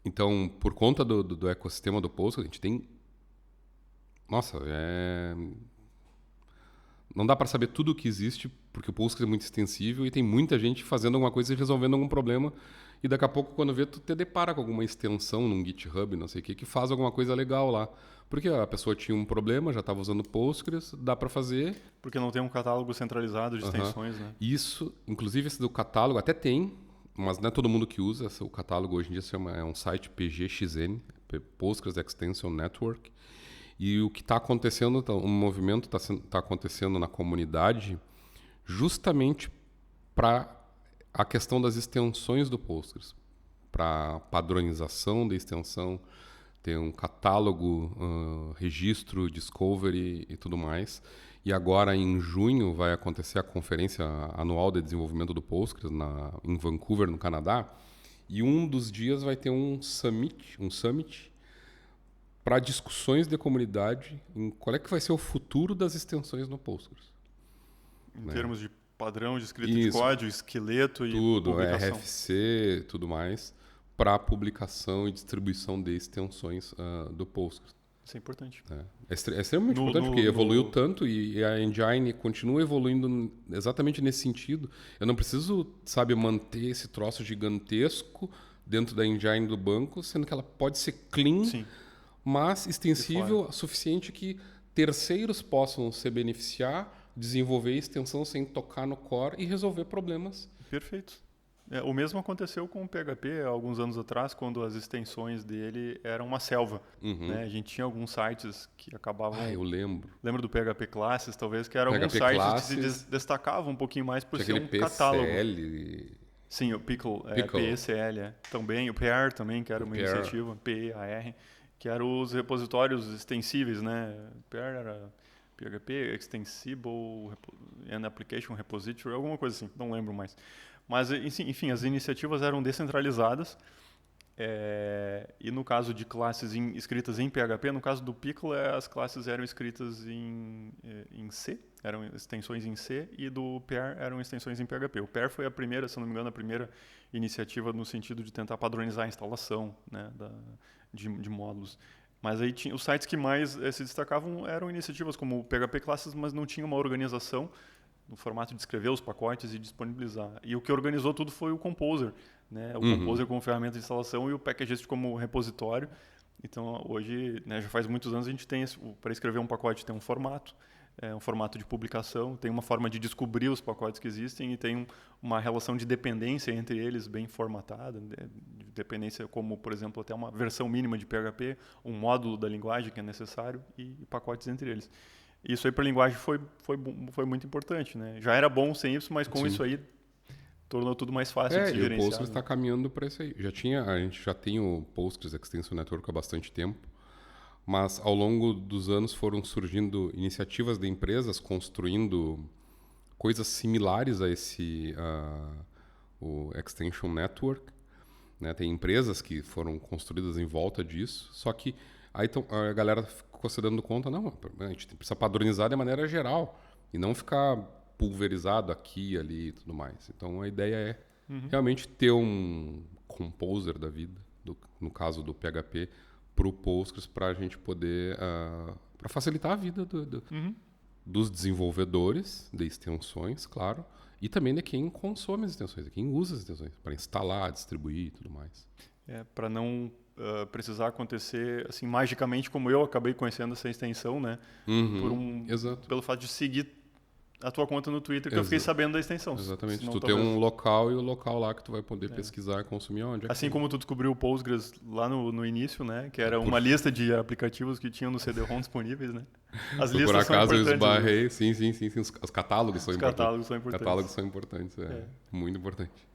Então, por conta do ecossistema do Postgres, a gente tem... Nossa, não dá para saber tudo o que existe, porque o Postgres é muito extensível e tem muita gente fazendo alguma coisa e resolvendo algum problema. E daqui a pouco, quando vê, tu te depara com alguma extensão num GitHub, não sei o que faz alguma coisa legal lá. Porque a pessoa tinha um problema, já estava usando Postgres, dá para fazer. Porque não tem um catálogo centralizado de extensões, né? Isso, inclusive esse do catálogo, até tem, mas não é todo mundo que usa. O catálogo hoje em dia é um site PGXN, Postgres Extension Network. E o que está acontecendo, um movimento está acontecendo na comunidade justamente para a questão das extensões do Postgres, para padronização da extensão, ter um catálogo, registro, discovery e tudo mais. E agora, em junho, vai acontecer a conferência anual de desenvolvimento do Postgres em Vancouver, no Canadá. E um dos dias vai ter um summit para discussões de comunidade em qual é que vai ser o futuro das extensões no Postgres. Em termos de padrão de escrita de código, esqueleto e publicação. RFC, tudo mais, para publicação e distribuição de extensões do Postgres. Isso é importante. É extremamente importante, porque evoluiu tanto e a engine continua evoluindo exatamente nesse sentido. Eu não preciso, manter esse troço gigantesco dentro da engine do banco, sendo que ela pode ser clean, Sim, mas extensível o suficiente que terceiros possam se beneficiar, desenvolver extensão sem tocar no core e resolver problemas. Perfeito. O mesmo aconteceu com o PHP alguns anos atrás, quando as extensões dele eram uma selva. Né? A gente tinha alguns sites que acabavam... eu lembro. Lembra do PHP Classes, talvez? Que eram alguns PHP sites Classes, que se destacavam um pouquinho mais por ser um PCL, catálogo. Sim, o Pickle. PECL. Também, o PR também, que era uma iniciativa, PEAR, que eram os repositórios extensíveis, né? PR era PHP Extensible and Application Repository, alguma coisa assim, não lembro mais. Mas, enfim, as iniciativas eram descentralizadas e no caso de classes escritas em PHP, no caso do Pickle, as classes eram escritas em C, eram extensões em C, e do PR eram extensões em PHP. O PR foi a primeira, se não me engano, a primeira iniciativa no sentido de tentar padronizar a instalação, né, de módulos. Mas aí os sites que mais se destacavam eram iniciativas como o PHP Classes, mas não tinha uma organização no formato de escrever os pacotes e disponibilizar. E o que organizou tudo foi o Composer, né? O Composer como ferramenta de instalação e o Packagist como repositório. Então, hoje, né, já faz muitos anos, a gente tem, para escrever um pacote, tem um formato de publicação, tem uma forma de descobrir os pacotes que existem e tem uma relação de dependência entre eles bem formatada, de dependência como, por exemplo, até uma versão mínima de PHP, um módulo da linguagem que é necessário e pacotes entre eles. Isso aí para a linguagem foi muito importante, né? Já era bom sem isso, mas com isso aí tornou tudo mais fácil de se gerenciar. E o Postgres está caminhando para isso aí. A gente já tem o Postgres Extension Network há bastante tempo, mas ao longo dos anos foram surgindo iniciativas de empresas construindo coisas similares a o Extension Network. Né? Tem empresas que foram construídas em volta disso, só que aí a galera ficou se dando conta, não, a gente precisa padronizar de maneira geral e não ficar pulverizado aqui, ali e tudo mais. Então a ideia é realmente ter um composer da vida, no caso do PHP, para o Postgres, para a gente poder, para facilitar a vida dos desenvolvedores de extensões, claro, e também de quem consome as extensões, de quem usa as extensões, para instalar, distribuir e tudo mais. Para não precisar acontecer assim magicamente como eu acabei conhecendo essa extensão, né? Pelo fato de seguir a tua conta no Twitter, que eu fiquei sabendo da extensão. Exatamente. Senão, tu tem um local e o local lá que tu vai poder pesquisar e consumir onde. Assim como tu descobriu o Postgres lá no início, né? Que era uma lista de aplicativos que tinham no CD-ROM disponíveis, né? As listas são importantes. Por acaso eu esbarrei. Sim. Os catálogos são importantes. Catálogos são importantes. Muito importante. Muito importante.